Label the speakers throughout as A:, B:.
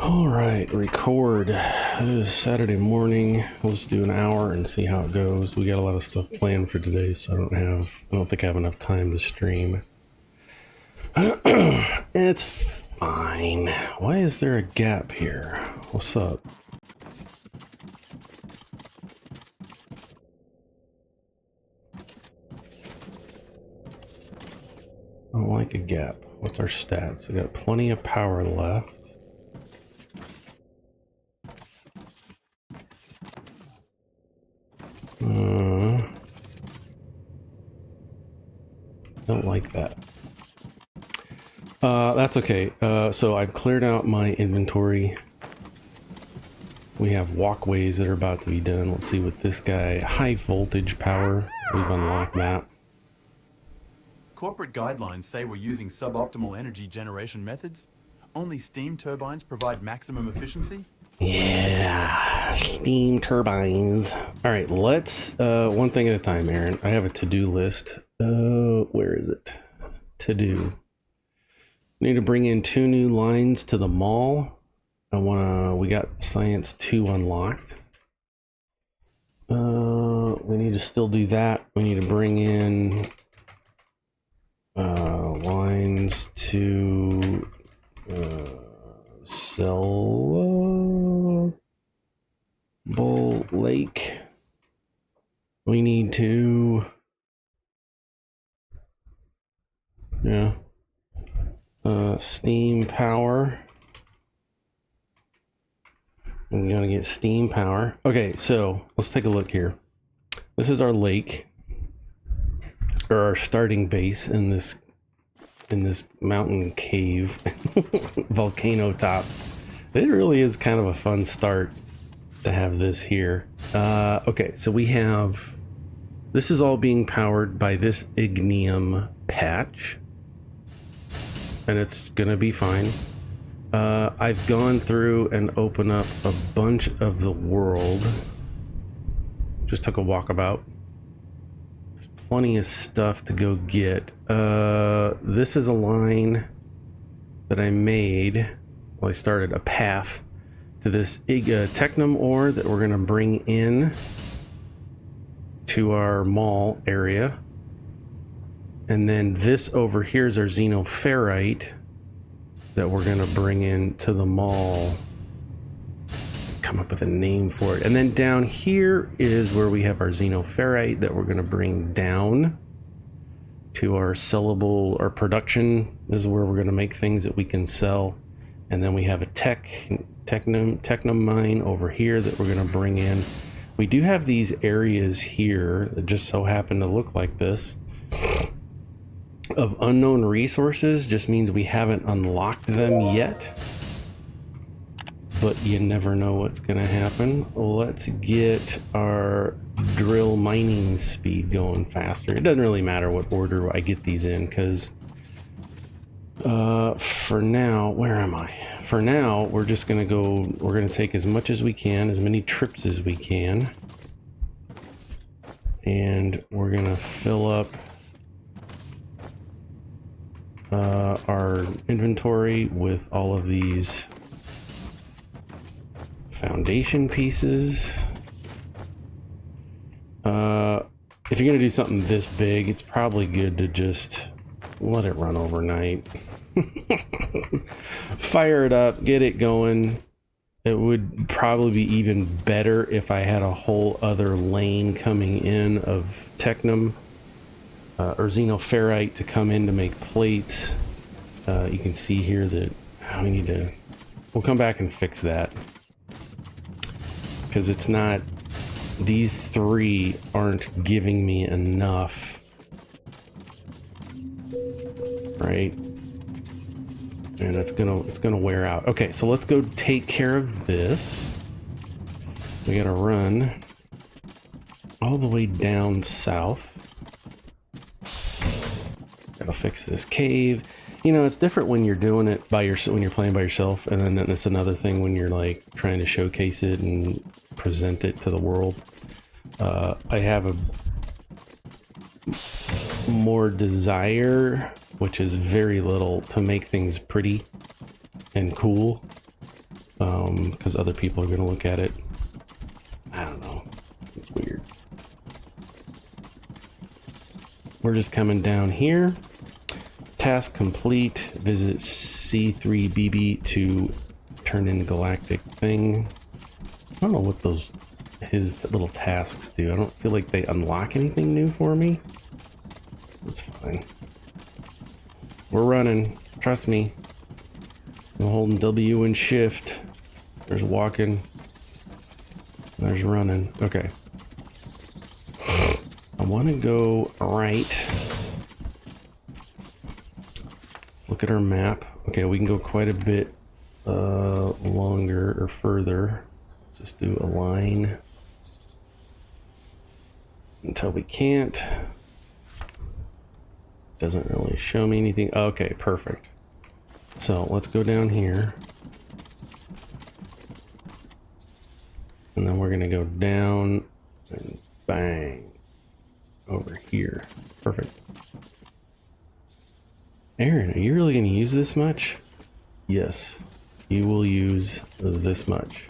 A: All right, record. This is Saturday morning. Let's do an hour and see how it goes. We got a lot of stuff planned for today, so I don't think I have enough time to stream. It's fine. Why is there a gap here? What's up? I don't like a gap. What's our stats? We got plenty of power left. Don't like that. That's okay. So I've cleared out my inventory. We have walkways that are about to be done. Let's see what this guy, high voltage power, we've unlocked that.
B: Corporate guidelines say we're using suboptimal energy generation methods. Only steam turbines provide maximum efficiency.
A: Yeah, steam turbines. All right, let's, one thing at a time, Aaron. I have a to-do list. Where is it? To-do. Need to bring in 2 new lines to the mall. We got Science 2 unlocked. We need to still do that. We need to bring in lines to Bull Lake. We need to steam power. I'm gonna get steam power. Okay, so let's take a look here. This is our lake, or our starting base in this mountain cave volcano top. It really is kind of a fun start to have this here. Okay, so we have, this is all being powered by this ignium patch, and it's gonna be fine. I've gone through and opened up a bunch of the world. Just took a walkabout. There's plenty of stuff to go get. This is a line that I made. Well, I started a path to this technum ore that we're gonna bring in to our mall area. And then this over here is our xenoferrite that we're gonna bring in to the mall. Come up with a name for it. And then down here is where we have our xenoferrite that we're gonna bring down to our sellable, our production. This is where we're gonna make things that we can sell. And then we have a technum mine over here that we're gonna bring in. We do have these areas here that just so happen to look like this of unknown resources. Just means we haven't unlocked them yet, but you never know what's gonna happen. Let's get our drill mining speed going faster. It doesn't really matter what order I get these in, because for now, where am I? For now, we're just gonna go, we're gonna take as much as we can, as many trips as we can, and we're gonna fill up our inventory with all of these foundation pieces. If you're gonna do something this big, it's probably good to just let it run overnight. Fire it up, get it going. It would probably be even better if I had a whole other lane coming in of technum or xenoferrite to come in to make plates. You can see here that we need to, we'll come back and fix that, because it's not, these 3 aren't giving me enough, right? And it's gonna wear out. Okay, so let's go take care of this. We gotta run all the way down south. Gotta fix this cave. You know, it's different when you're doing it by yourself, when you're playing by yourself, and then it's another thing when you're like trying to showcase it and present it to the world. I have a more desire, which is very little, to make things pretty and cool. because other people are going to look at it. I don't know. It's weird. We're just coming down here. Task complete. Visit C3BB to turn in galactic thing. I don't know what his little tasks do. I don't feel like they unlock anything new for me. That's fine. We're running. Trust me. I'm holding W and shift. There's walking. There's running. Okay. I want to go right. Let's look at our map. Okay, we can go quite a bit longer or further. Let's just do a line until we can't. Doesn't really show me anything. Okay, perfect. So let's go down here. And then we're gonna go down and bang over here. Perfect. Aaron, are you really gonna use this much? Yes, you will use this much.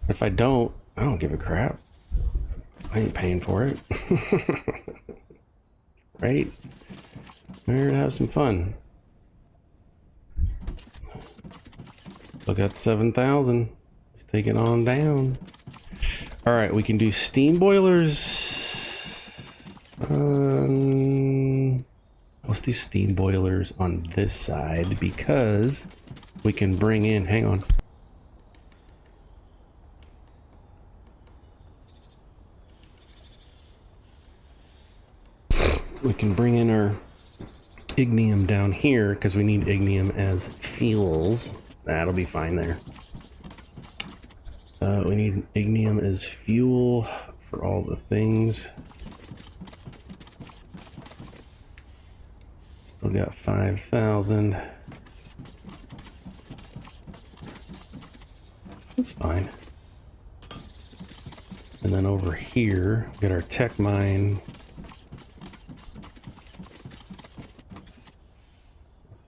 A: If I don't give a crap. I ain't paying for it. Right? We're gonna have some fun. Look at 7,000. Let's take it on down. All right, we can do steam boilers. Let's do steam boilers on this side because we can bring in, hang on. We can bring in our ignium down here because we need ignium as fuels. That'll be fine there. We need ignium as fuel for all the things. Still got 5,000. That's fine. And then over here, we got our tech mine.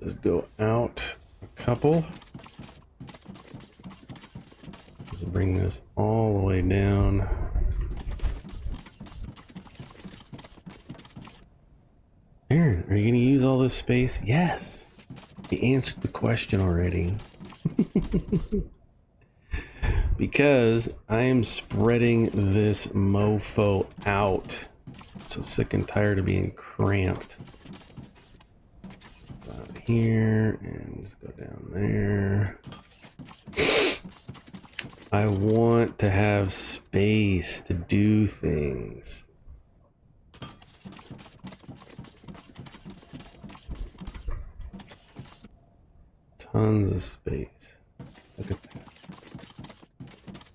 A: Let's just go out a couple. Bring this all the way down. Aaron, are you going to use all this space? Yes. He answered the question already. Because I am spreading this mofo out. So sick and tired of being cramped. About here and just go down there. I want to have space to do things. Tons of space. Look at that.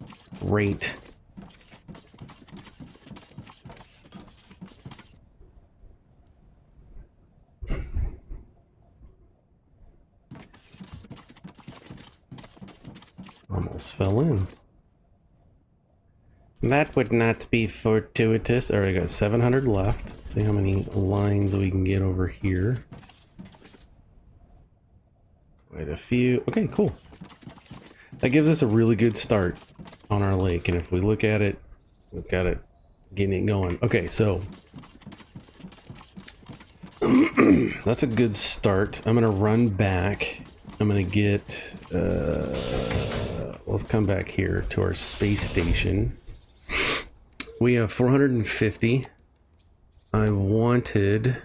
A: It's great. Almost fell in. That would not be fortuitous. All right, I got 700 left. See how many lines we can get over here. Quite a few. Okay, cool. That gives us a really good start on our lake. And if we look at it, we've got it getting it going. Okay, so that's a good start. I'm gonna run back. I'm gonna get let's come back here to our space station. We have 450. I wanted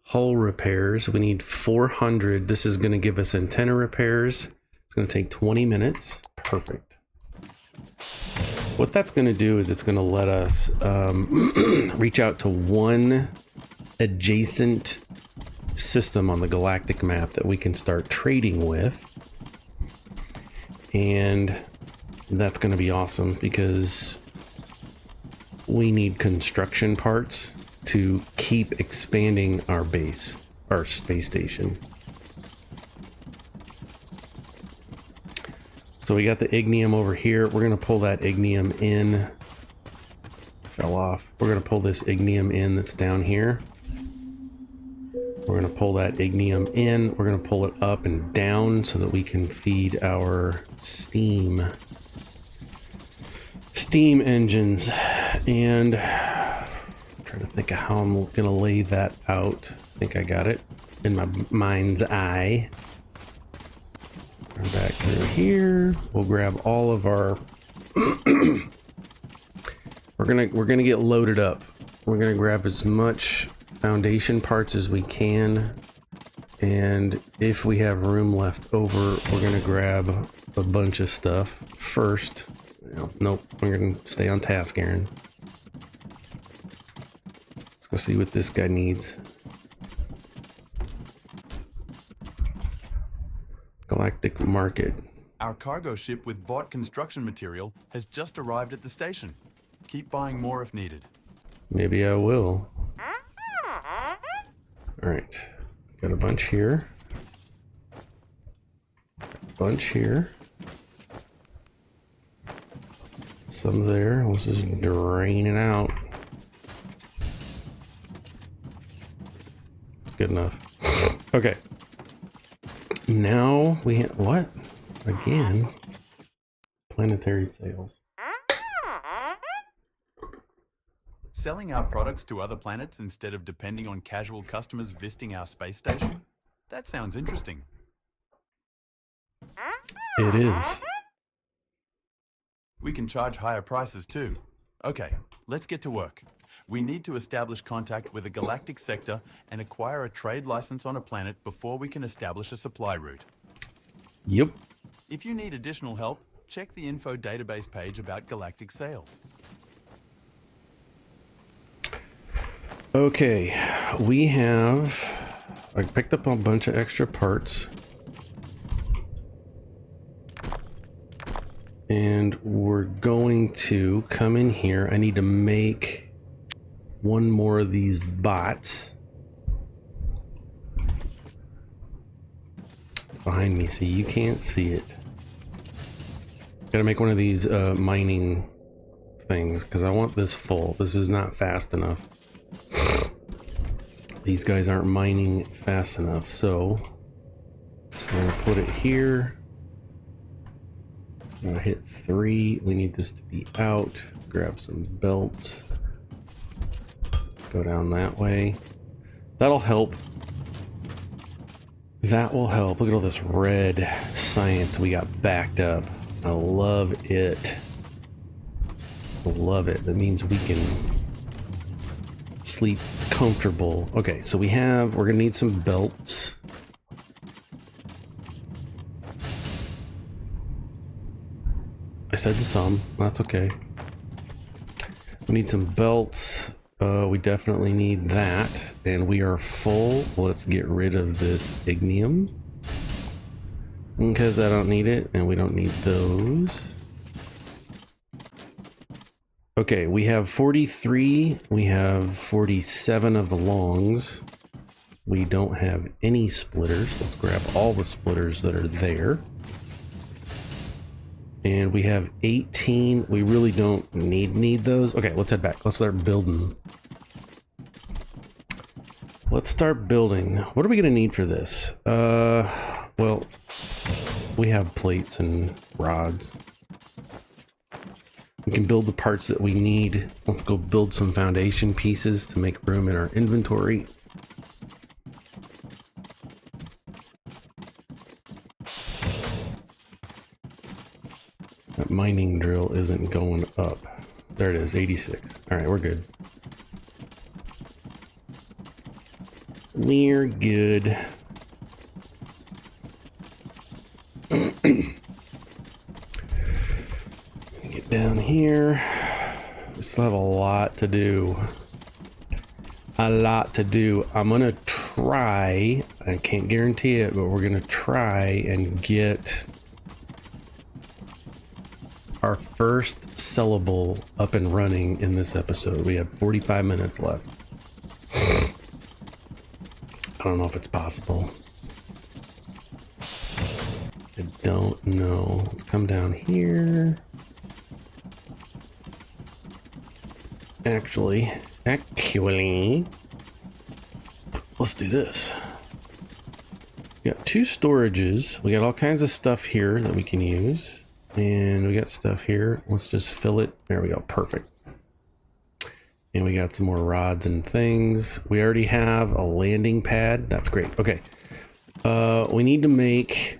A: hull repairs. We need 400. This is going to give us antenna repairs. It's going to take 20 minutes. Perfect. What that's going to do is it's going to let us reach out to one adjacent system on the galactic map that we can start trading with. And that's going to be awesome because we need construction parts to keep expanding our base, our space station. So we got the ignium over here. We're going to pull that ignium in. Fell off. We're going to pull this ignium in that's down here. We're going to pull that ignium in. We're going to pull it up and down so that we can feed our steam engines. And I'm trying to think of how I'm going to lay that out. I think I got it in my mind's eye. Turn back through here. We'll grab all of our we're gonna get loaded up. We're gonna grab as much foundation parts as we can, and if we have room left over, we're gonna grab a bunch of stuff first. Nope, we're gonna stay on task, Aaron. Let's go see what this guy needs. Galactic Market.
B: Our cargo ship with bought construction material has just arrived at the station. Keep buying more if needed.
A: Maybe I will. Alright. Got a bunch here. Bunch here. Some there. Let's just drain it out. Good enough. Okay. Now we have what? Again, planetary sales.
B: Selling our products to other planets instead of depending on casual customers visiting our space station? That sounds interesting.
A: It is.
B: We can charge higher prices too. Okay, let's get to work. We need to establish contact with a galactic sector and acquire a trade license on a planet before we can establish a supply route.
A: Yep.
B: If you need additional help, check the info database page about galactic sales.
A: Okay, I picked up a bunch of extra parts. And we're going to come in here. I need to make one more of these bots. Behind me, see, you can't see it. Gotta make one of these mining things because I want this full. This is not fast enough. These guys aren't mining fast enough, so I'm gonna put it here. I'm gonna hit 3. We need this to be out. Grab some belts. Go down that way. That'll help. That will help. Look at all this red science we got backed up. I love it. I love it. That means we can sleep comfortable. Okay, so we're gonna need some belts. I said some, that's okay. We need some belts. We definitely need that, and we are full. Let's get rid of this ignium because I don't need it, and we don't need those. Okay, we have 43. We have 47 of the longs. We don't have any splitters. Let's grab all the splitters that are there. And we have 18. We really don't need those. Okay, let's head back. Let's start building. Let's start building. What are we gonna need for this? Well, we have plates and rods. We can build the parts that we need. Let's go build some foundation pieces to make room in our inventory. That mining drill isn't going up. There it is, 86. All right, we're good. We're good. Get down here. We still have a lot to do. A lot to do. I'm gonna try, I can't guarantee it, but we're gonna try and get our first sellable up and running in this episode. We have 45 minutes left. I don't know if it's possible. I don't know. Let's come down here. Actually, let's do this. We got 2 storages. We got all kinds of stuff here that we can use. And we got stuff here. Let's just fill it. There we go. Perfect. And we got some more rods and things. We already have a landing pad. That's great. Okay. We need to make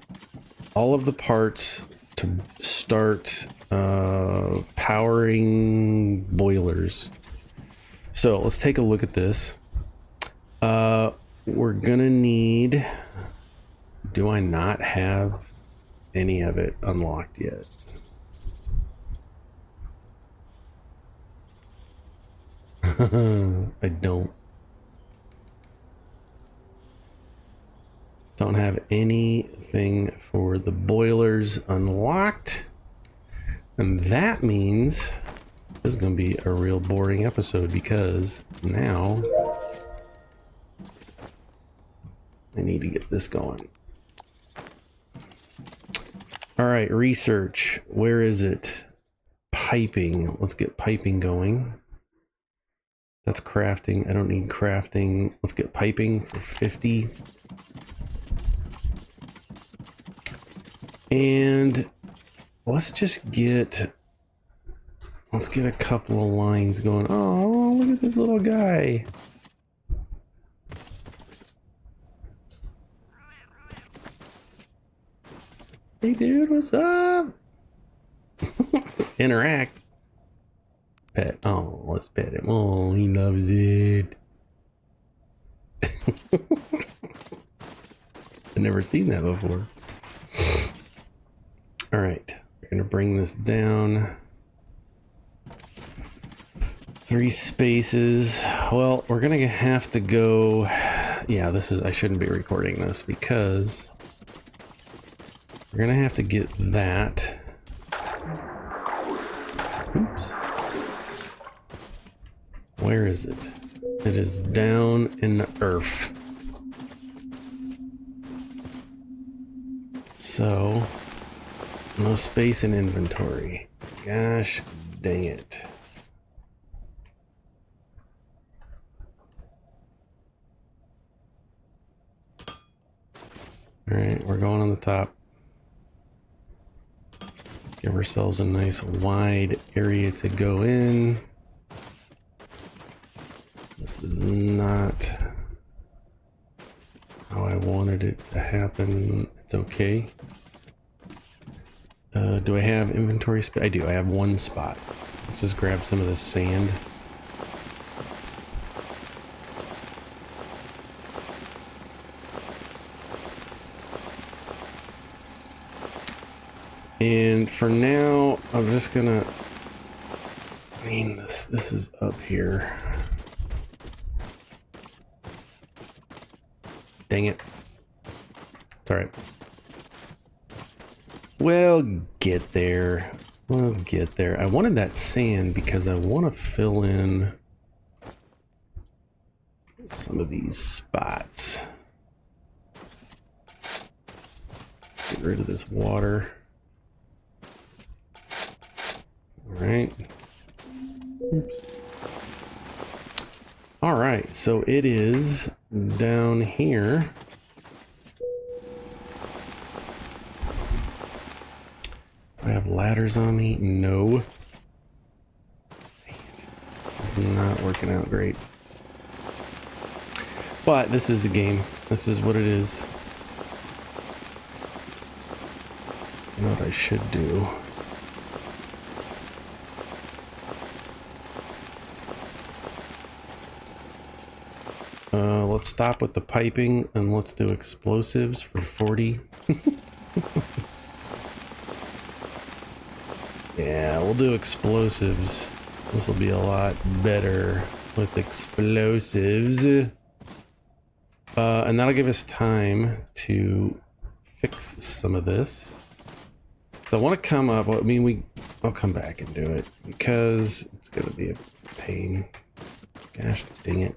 A: all of the parts to start powering boilers. So let's take a look at this. We're gonna need... Do I not have any of it unlocked yet? I don't have anything for the boilers unlocked, and that means this is going to be a real boring episode, because now I need to get this going. All right, research. Where is it? Piping. Let's get piping going. That's crafting. I don't need crafting. Let's get piping for 50. And let's get a couple of lines going. Oh, look at this little guy. Hey dude, what's up? Interact. Pet. Oh, let's pet him. Oh, he loves it. I've never seen that before. All right, we're gonna bring this down 3 spaces. Well, we're gonna have to go. Yeah, I shouldn't be recording this because we're gonna have to get that. Oops. Where is it? It is down in the earth. So, no space in inventory. Gosh dang it. Alright, we're going on the top. Give ourselves a nice wide area to go in. This is not how I wanted it to happen. It's okay. Do I have inventory space? I do. I have 1 spot. Let's just grab some of this sand. And for now, I'm just gonna... I mean, this is up here. Dang it. It's alright. We'll get there. We'll get there. I wanted that sand because I want to fill in some of these spots. Get rid of this water. Alright. Oops. Alright, so it is down here. Do I have ladders on me? No. This is not working out great. But this is the game. This is what it is. You know what I should do? Let's stop with the piping and let's do explosives for 40. Yeah, we'll do explosives. This will be a lot better with explosives. And that'll give us time to fix some of this. So I want to come up, I mean, I'll come back and do it because it's going to be a pain. Gosh dang it.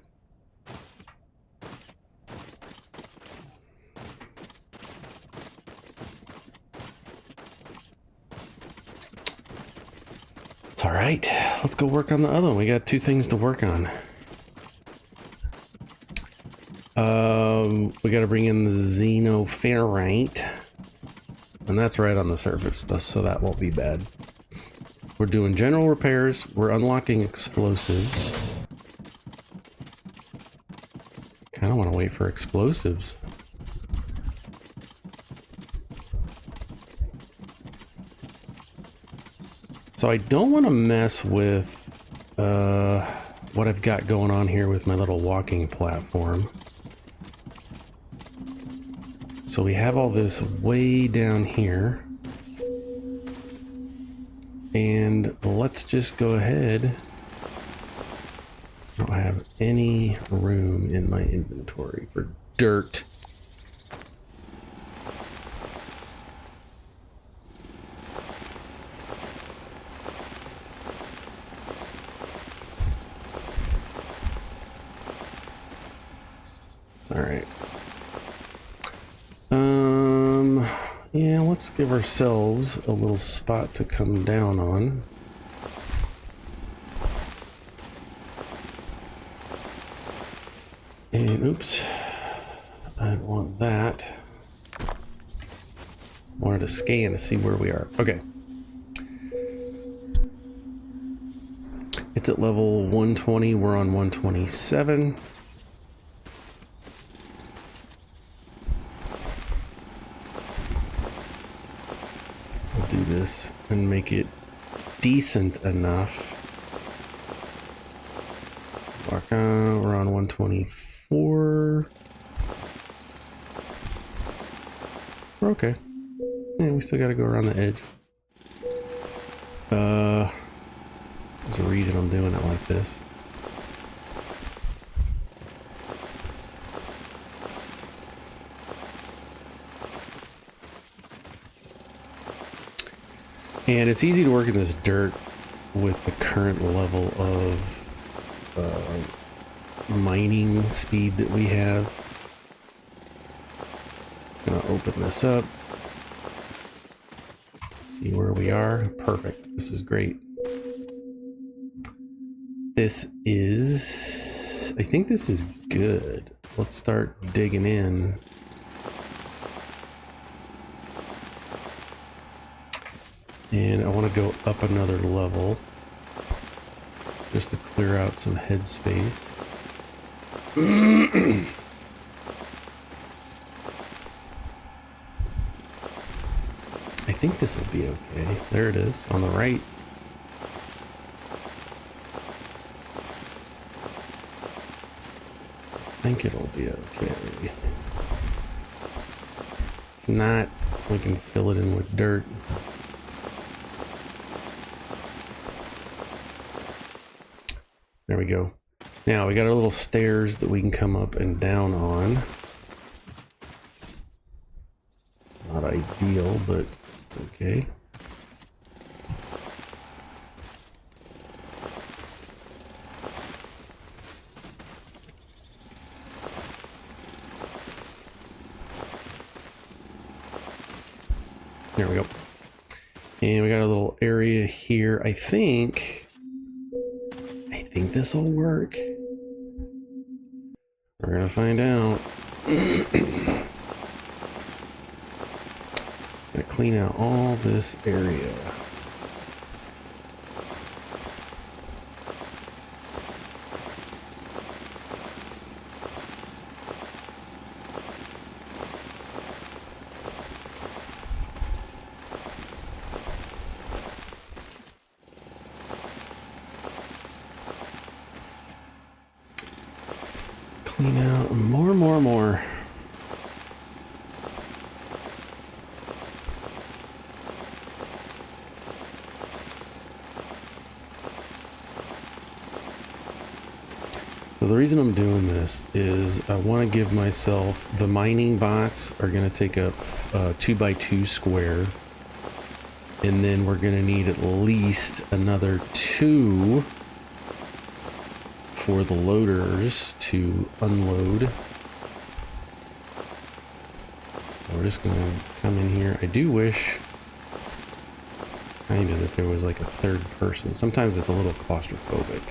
A: It's all right. Let's go work on the other one. We got 2 things to work on. We got to bring in the xenoferrite, and that's right on the surface, so that won't be bad. We're doing general repairs. We're unlocking explosives. Kind of want to wait for explosives. So I don't want to mess with what I've got going on here with my little walking platform. So we have all this way down here. And let's just go ahead. I don't have any room in my inventory for dirt. All right. Yeah, let's give ourselves a little spot to come down on. And oops, I don't want that. Wanted to scan to see where we are. Okay. It's at level 120. We're on 127. We'll do this and make it decent enough. Walk on. We're on 124. We're okay. Yeah, we still got to go around the edge. There's a reason I'm doing it like this. And it's easy to work in this dirt with the current level of mining speed that we have. Gonna open this up. See where we are. Perfect. This is great. This is... I think this is good. Let's start digging in. And I want to go up another level. Just to clear out some headspace. I think this will be okay. There it is, on the right. I think it'll be okay. If not, we can fill it in with dirt. There we go. Now we got our little stairs that we can come up and down on. It's not ideal, but it's okay. There we go. And we got a little area here. I think this will work. We're gonna find out. Gonna clean out all this area. Clean out more. So the reason I'm doing this is I want to give myself, the mining bots are going to take up 2x2 square. And then we're going to need at least another 2 for the loaders to unload. We're just gonna come in here. I do wish kind of that there was like a third person. Sometimes it's a little claustrophobic.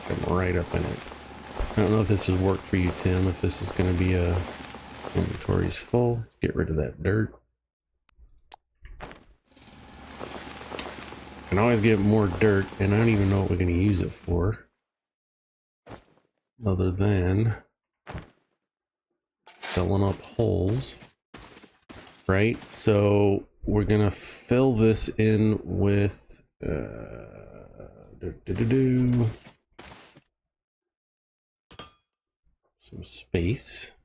A: Come right up in it. I don't know if this has worked for you, Tim, if this is going to be a inventory's full. Let's get rid of that dirt. Can always get more dirt, and I don't even know what we're going to use it for. Other than filling up holes. Right? So we're going to fill this in with some space.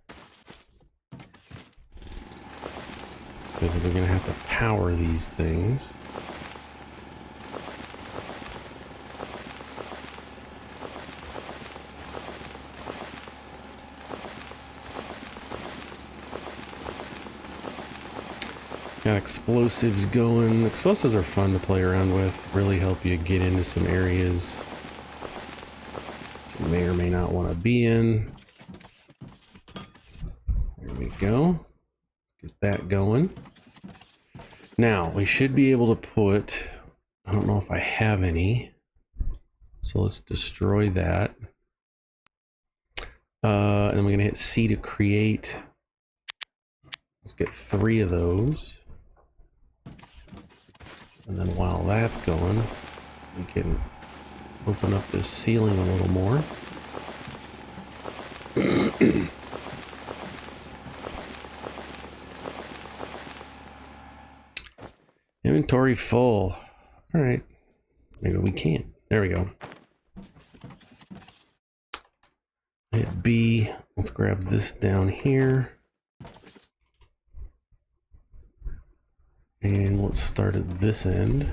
A: Because we're going to have to power these things. Got explosives going. Explosives are fun to play around with. Really help you get into some areas you may or may not want to be in. There we go. Get that going. Now, we should be able to put... I don't know if I have any. So let's destroy that. And then we're going to hit C to create. Let's get 3 of those. And then while that's going, we can open up this ceiling a little more. Inventory full. All right. Maybe we can't. There we go. Hit B. Let's grab this down here. And let's start at this end.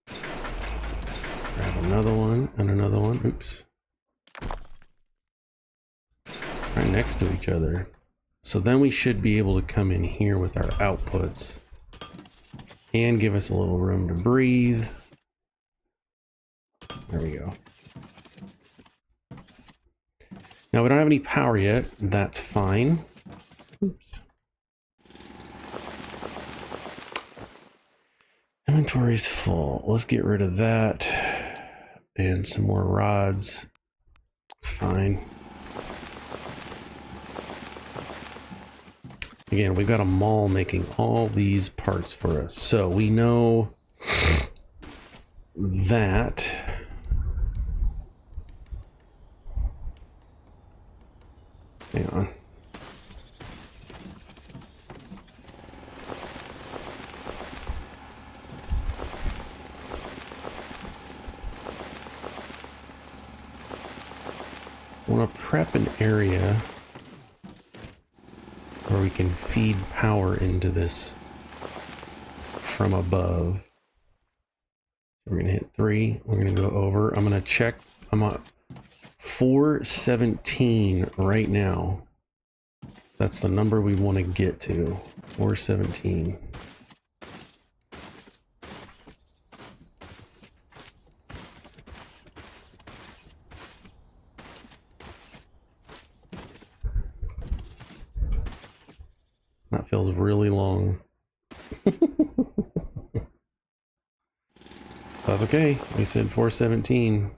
A: Grab another one and another one. Oops. Right next to each other. So then we should be able to come in here with our outputs. And give us a little room to breathe. There we go. Now we don't have any power yet. That's fine. Oops. Inventory's full. Let's get rid of that. And some more rods. It's fine. Again, we've got a mall making all these parts for us. So we know that hang on. I want to prep an area where we can feed power into this from above. We're going to hit 3. We're going to go over. I'm going to check. I'm at 417 right now. That's the number we want to get to. 417. That feels really long. That's okay. We said 417.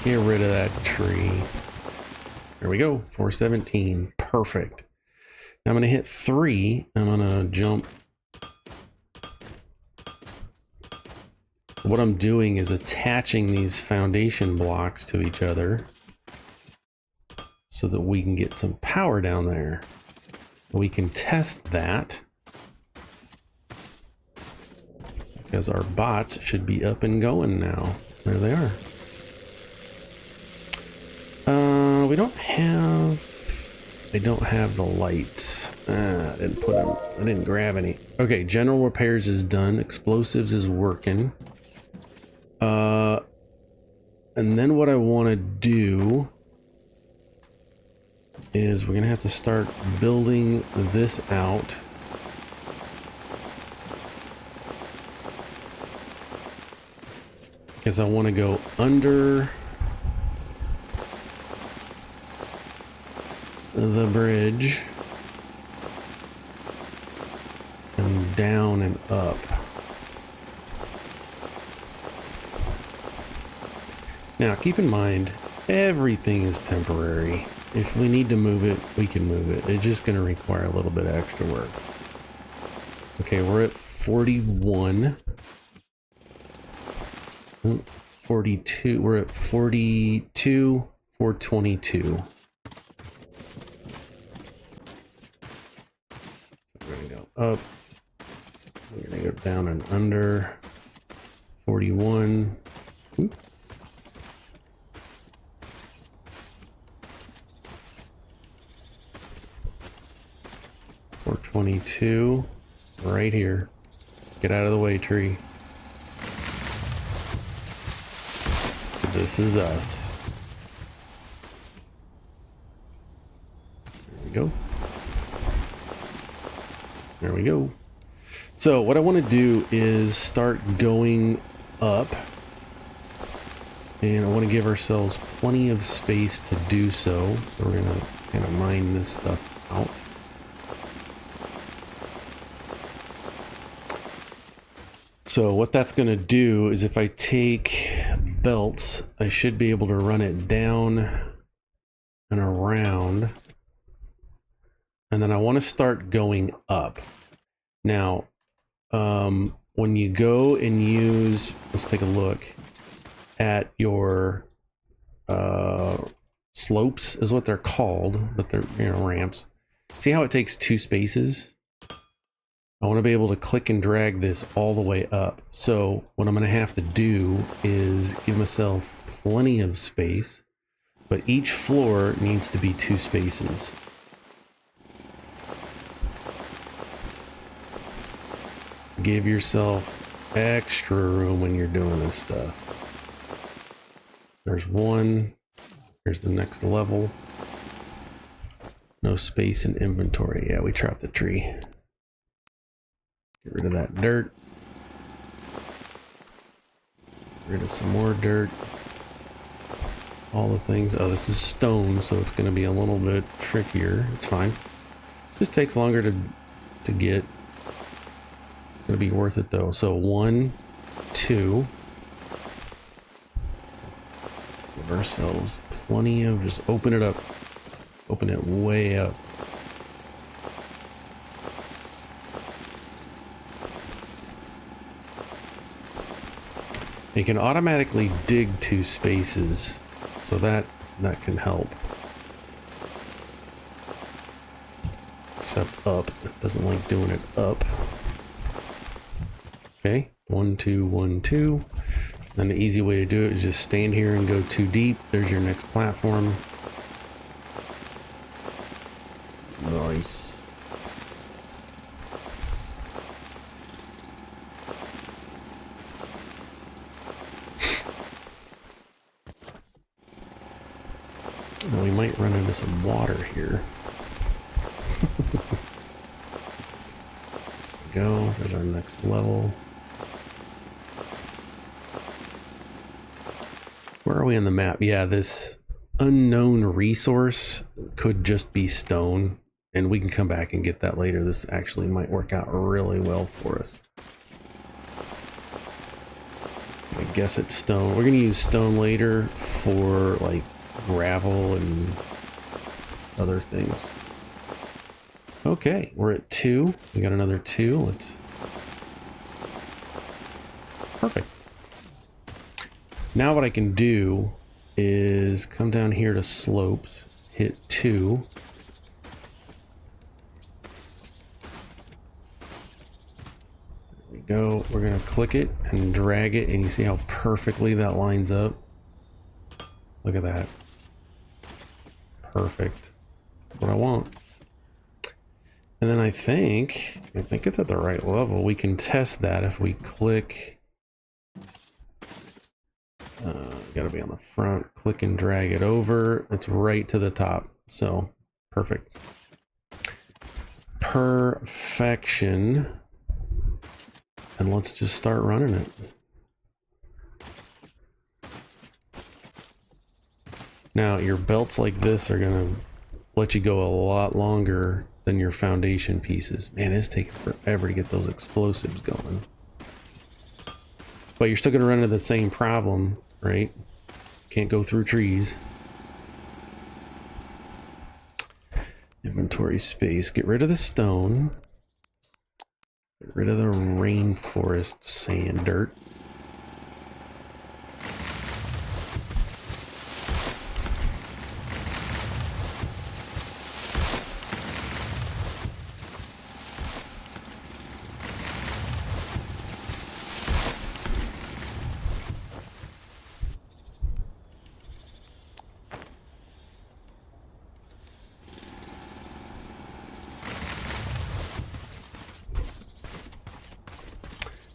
A: Get rid of that tree. There we go. 417. Perfect. Now I'm going to hit 3. I'm going to jump. What I'm doing is attaching these foundation blocks to each other so that we can get some power down there. We can test that because our bots should be up and going now. There they are. We don't have. They don't have the lights. I didn't put them. I didn't grab any. Okay, general repairs is done. Explosives is working. And then what I want to do is we're gonna have to start building this out. Because I want to go under the bridge and down and up. Now, keep in mind, everything is temporary. If we need to move it, we can move it. It's just going to require a little bit of extra work. Okay, we're at 41. 42. We're at 42, 422. We're going to go up. We're going to go down and under. 41. Oops. 422. Right here. Get out of the way, tree. This is us. There we go. There we go. So what I want to do is start going up. And I want to give ourselves plenty of space to do so. So we're going to kind of mine this stuff out. So what that's going to do is if I take belts, I should be able to run it down and around. And then I want to start going up. Now, when you go and use, let's take a look at your slopes is what they're called, but they're, you know, ramps. See how it takes 2 spaces? I want to be able to click and drag this all the way up. So what I'm going to have to do is give myself plenty of space, but each floor needs to be 2 spaces. Give yourself extra room when you're doing this stuff. There's 1. Here's the next level. No space in inventory. Yeah, we trapped a tree. Get rid of that dirt. Get rid of some more dirt. All the things. Oh, this is stone, so it's going to be a little bit trickier. It's fine. Just takes longer to get. It's going to be worth it though. So 1, 2. Give ourselves plenty of. Just open it up. Open it way up. You can automatically dig 2 spaces, so that can help. Except up, it doesn't like doing it up. Okay, 1, 2, 1, 2. Then the easy way to do it is just stand here and go 2 deep. There's your next platform. Nice. Now we might run into some water here. Go, there's our next level. Where are we on the map? Yeah, this unknown resource could just be stone, and we can come back and get that later. This actually might work out really well for us. I guess it's stone. We're gonna use stone later for like gravel and other things. Okay, we're at 2. We got another 2. Let's. Perfect. Now what I can do is come down here to slopes, hit 2. There we go. We're gonna click it and drag it, and you see how perfectly that lines up. Look at that. Perfect. That's what I want. And then I think it's at the right level. We can test that if we click. Gotta be on the front. Click and drag it over. It's right to the top. So perfect. Perfection. And let's just start running it. Now your belts like this are gonna let you go a lot longer than your foundation pieces. Man, it's taking forever to get those explosives going. But you're still gonna run into the same problem, right? can't go through trees. Inventory space. Get rid of the stone. Get rid of the rainforest sand dirt.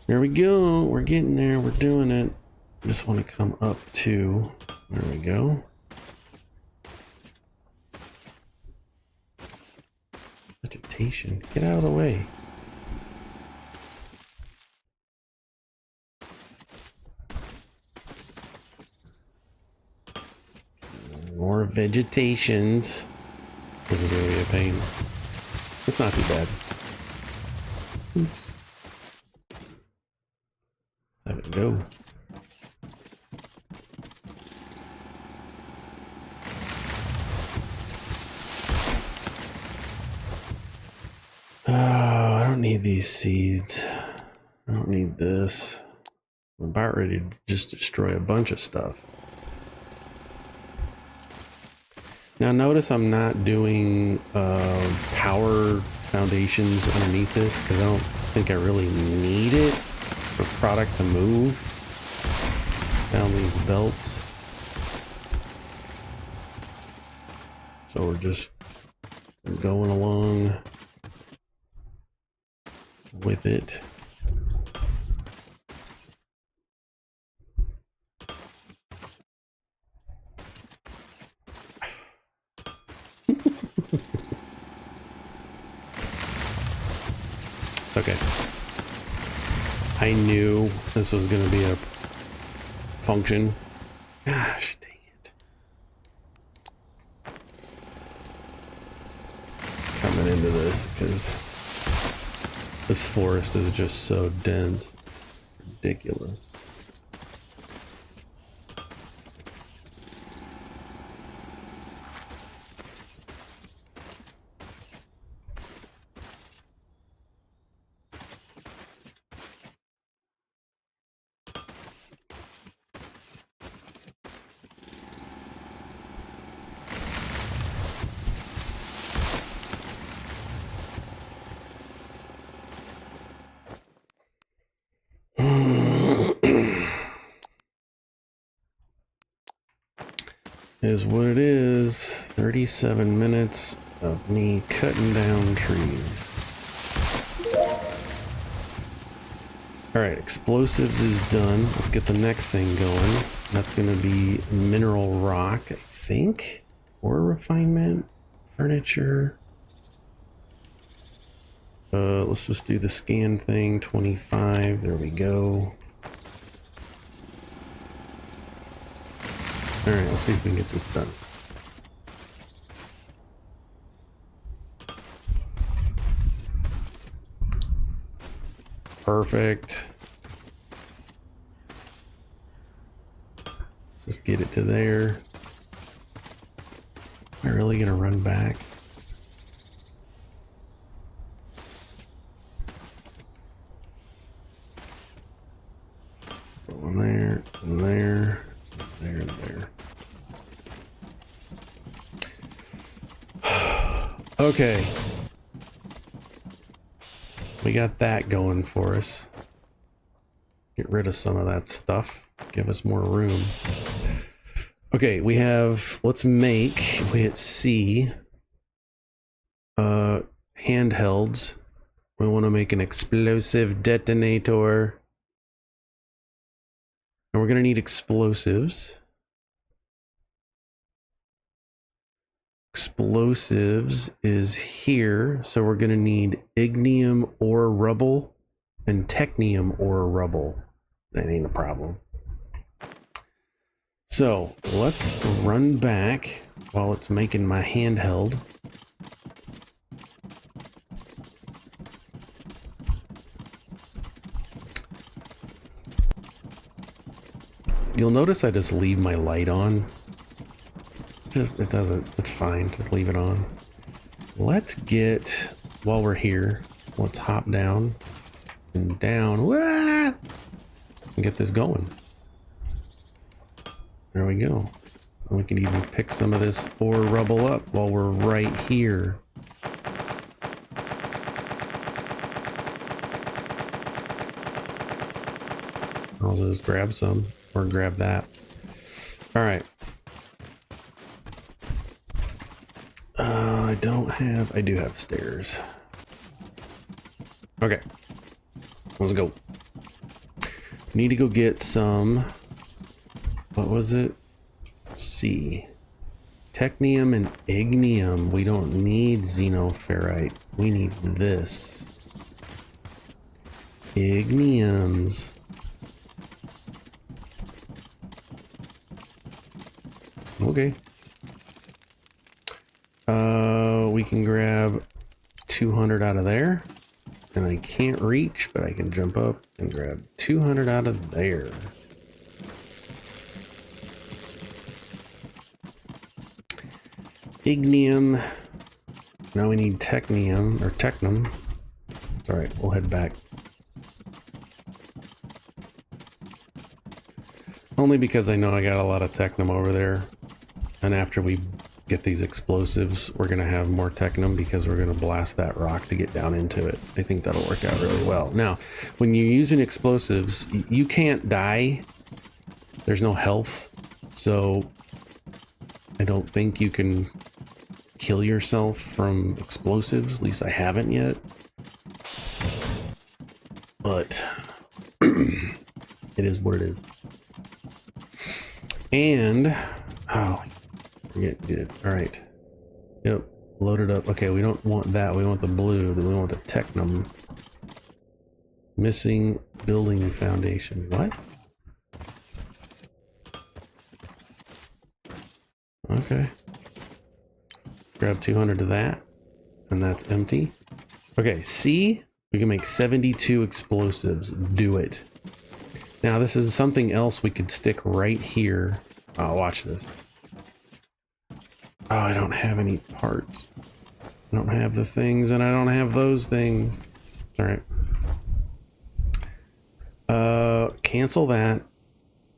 A: There we go. We're getting there. We're doing it. Just want to come up to. There we go. Vegetation. Get out of the way. More vegetations. This is going to be a pain. It's not too bad. Oops. Have it go. Oh, I don't need these seeds. I don't need this. I'm about ready to just destroy a bunch of stuff. Now notice I'm not doing power foundations underneath this because I don't think I really need it for product to move down these belts. So we're just going along with it. Okay. I knew this was going to be a function. Gosh, dang it. Coming into this because this forest is just so dense. Ridiculous. Is what it is. 37 minutes of me cutting down trees. Alright, explosives is done. Let's get the next thing going. That's going to be mineral rock, I think. Or refinement. Furniture. Let's just do the scan thing. 25. There we go. Alright, let's see if we can get this done. Perfect. Let's just get it to there. Am I really gonna run back? One there, and there, there, and there. Okay. We got that going for us. Get rid of some of that stuff. Give us more room. Okay, we have, let's make, we hit C. Handhelds. We want to make an explosive detonator. And we're going to need explosives. Explosives is here, so we're going to need ignium ore rubble and technium ore rubble. That ain't a problem. So let's run back while it's making my handheld. You'll notice I just leave my light on. It doesn't, it's fine, just leave it on. Let's get, while we're here, let's hop down and down, and get this going. There we go. And we can even pick some of this ore rubble up while we're right here. I'll just grab some, or grab that. All right. I do have stairs. Okay. Let's go. Need to go get some, what was it? C. Technium and ignium. We don't need xenoferrite. We need this. Igniums. Okay. We can grab 200 out of there. And I can't reach, but I can jump up and grab 200 out of there. Ignium. Now we need technium, or technum. It's alright, we'll head back. Only because I know I got a lot of technum over there. And after we get these explosives, we're going to have more technum because we're going to blast that rock to get down into it. I think that'll work out really well. Now, when you're using explosives, you can't die. There's no health. So I don't think you can kill yourself from explosives. At least I haven't yet. But it is what it is. And, oh, good. All right. Yep. Load it up. Okay, we don't want that. We want the blue. We want the technum. Missing building foundation. What? Okay. Grab 200 of that. And that's empty. Okay, C. We can make 72 explosives. Do it. Now, this is something else we could stick right here. Oh, watch this. Oh, I don't have any parts. I don't have the things, and I don't have those things. All right. Cancel that.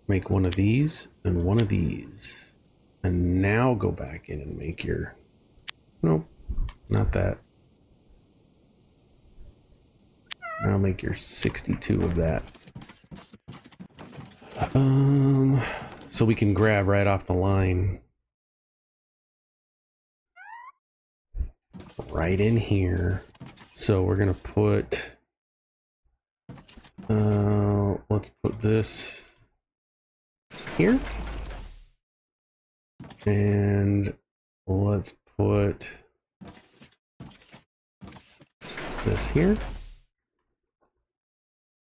A: Make one of these and one of these. And now go back in and make your... Nope, not that. Now make your 62 of that. So we can grab right off the line. Right in here. So we're gonna put let's put this here, and let's put this here.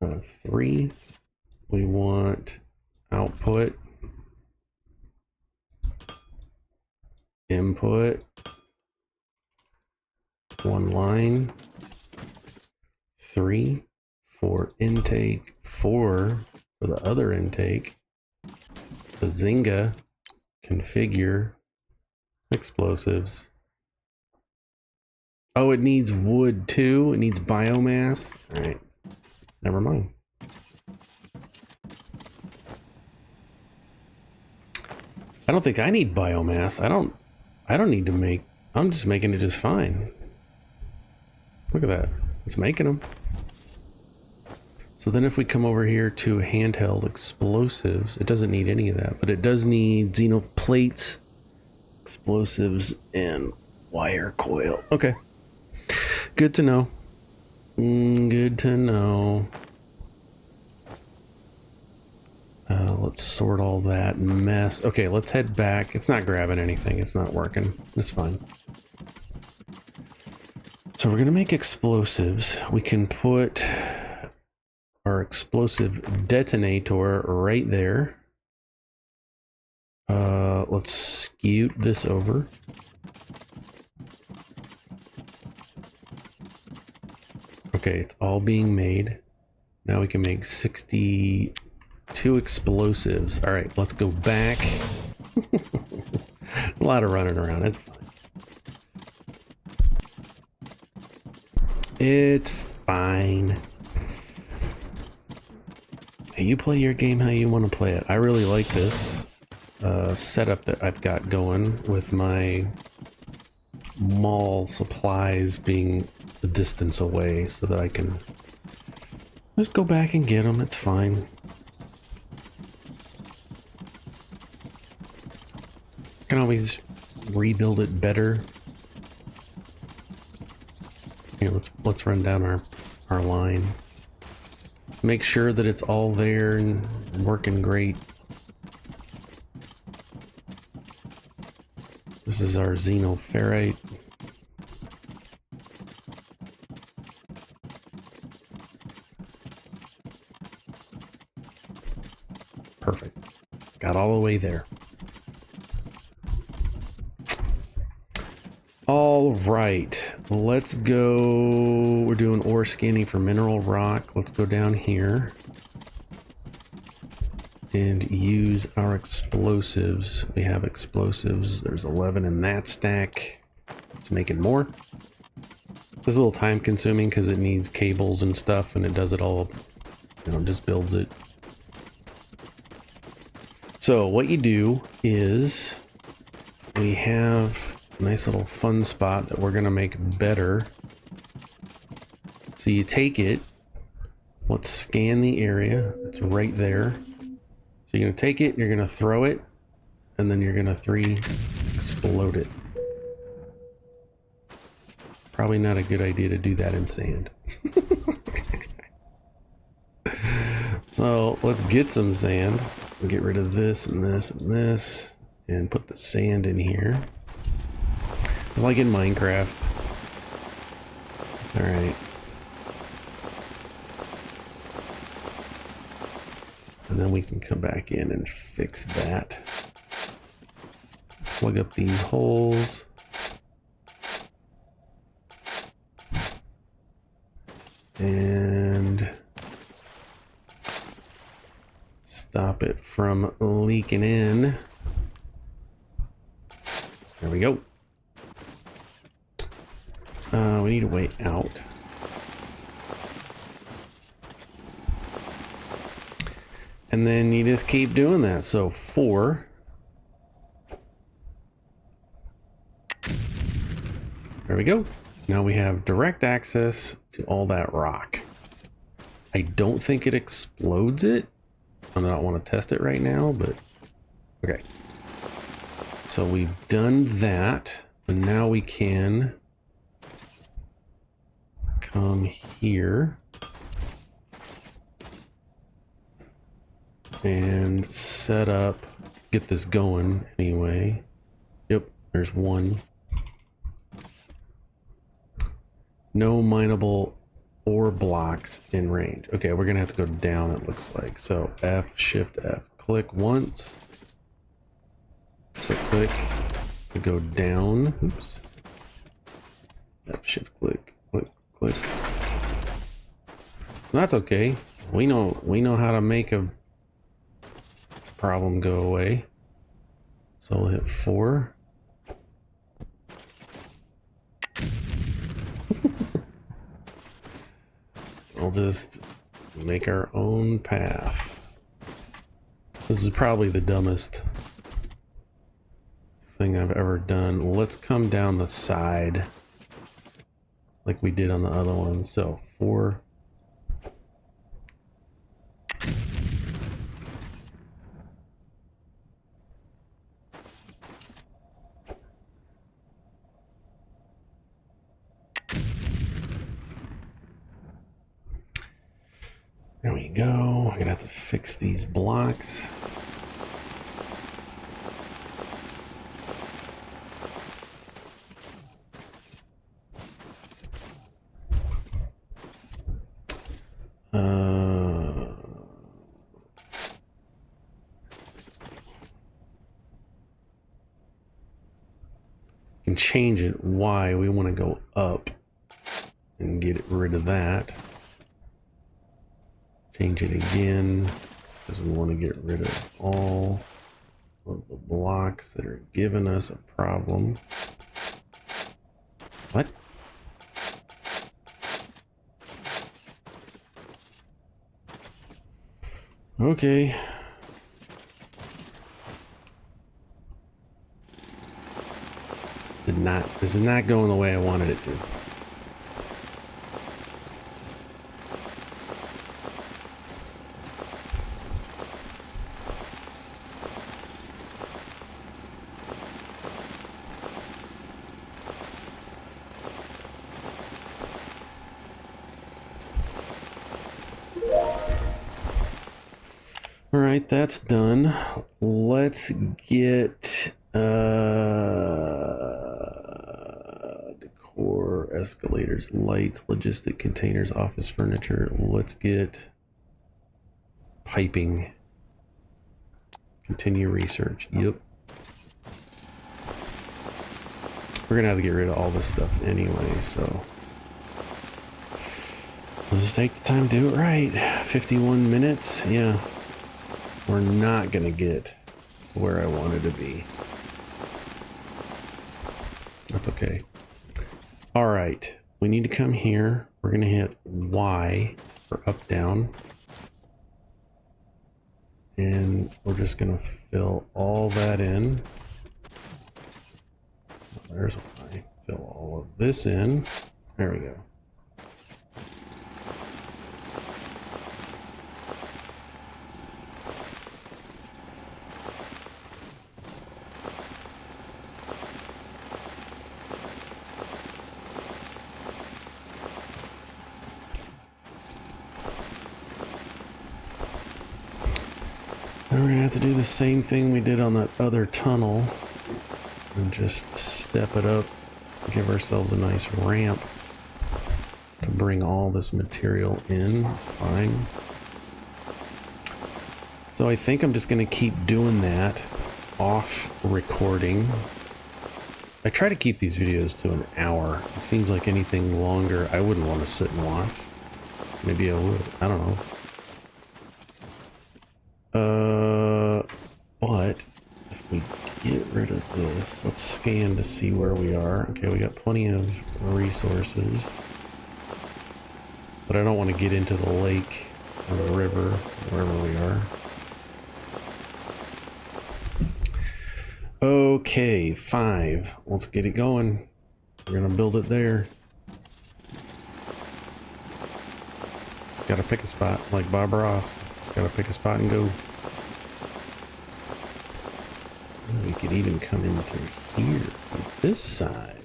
A: 3. We want output, input, 1 line, 3 for intake, 4 for the other intake, Bazinga, configure, explosives. Oh, it needs wood too. It needs biomass. All right, never mind. I don't think I need biomass. I don't need to make, I'm just making it just fine. Look at that. It's making them. So then if we come over here to handheld explosives, it doesn't need any of that, but it does need xeno plates, explosives, and wire coil. Okay. Good to know. Good to know. Let's sort all that mess. Okay, let's head back. It's not grabbing anything. It's not working. It's fine. So we're going to make explosives. We can put our explosive detonator right there. Let's scoot this over. Okay, it's all being made. Now we can make 62 2 explosives. All right, let's go back. A lot of running around. It's fine. It's fine. Hey, you play your game how you want to play it. I really like this setup that I've got going with my mall supplies being a distance away so that I can just go back and get them. It's fine. Can always rebuild it better. Here, let's run down our line. Make sure that it's all there and working great. This is our xenoferrite. Perfect. Got all the way there. All right, let's go. We're doing ore scanning for mineral rock. Let's go down here and use our explosives. We have explosives. There's 11 in that stack. Let's make it more. It's a little time consuming because it needs cables and stuff, and it does it all, you know, just builds it. So what you do is we have a nice little fun spot that we're going to make better. So you take it, let's scan the area. It's right there. So you're going to take it, you're going to throw it, and then you're going to explode it. Probably not a good idea to do that in sand. So let's get some sand. Get rid of this and this and this, and put the sand in here. It's like in Minecraft. It's all right. And then we can come back in and fix that. Plug up these holes. And stop it from leaking in. There we go. We need a way out. And then you just keep doing that. So 4. There we go. Now we have direct access to all that rock. I don't think it explodes it. I don't want to test it right now, but okay. So we've done that, and now we can come here and set up, get this going anyway. Yep, there's one. No mineable ore blocks in range. Okay, we're gonna have to go down, it looks like. So F, Shift F, click once. Click, click to go down. Oops. F, Shift, click, click, click. That's okay. We know how to make a problem go away. So we'll hit 4. We'll just make our own path. This is probably the dumbest thing I've ever done. Let's come down the side like we did on the other one. So 4. There we go. I'm gonna have to fix these blocks. Can change it why we want to go up and get rid of that. Change it again. because we want to get rid of all of the blocks that are giving us a problem. What? Okay. This is not going the way I wanted it to. All right, that's done. Let's get decor, escalators, lights, logistic containers, office furniture. Let's get piping. Continue research. Yep. We're gonna have to get rid of all this stuff anyway, so we'll just take the time to do it right. 51 minutes, yeah. We're not gonna get where I wanted to be. That's okay. All right, we need to come here. We're gonna hit Y for up, down. And we're just gonna fill all that in. There's Y. Fill all of this in. There we go. Then we're gonna have to do the same thing we did on that other tunnel and just step it up, give ourselves a nice ramp to bring all this material in. Fine. So I think I'm just gonna keep doing that off recording. I try to keep these videos to an hour. It seems like anything longer I wouldn't want to sit and watch. Maybe I would. I don't know. But if we get rid of this, let's scan to see where we are. Okay, we got plenty of resources, but I don't want to get into the lake or the river, wherever we are. Okay, 5. Let's get it going. We're gonna build it there. Gotta pick a spot, like Bob Ross. Gotta pick a spot and go. We could even come in through here, this side.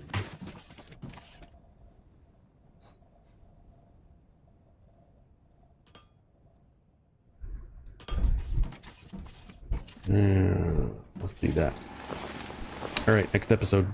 A: Let's do that. All right, next episode.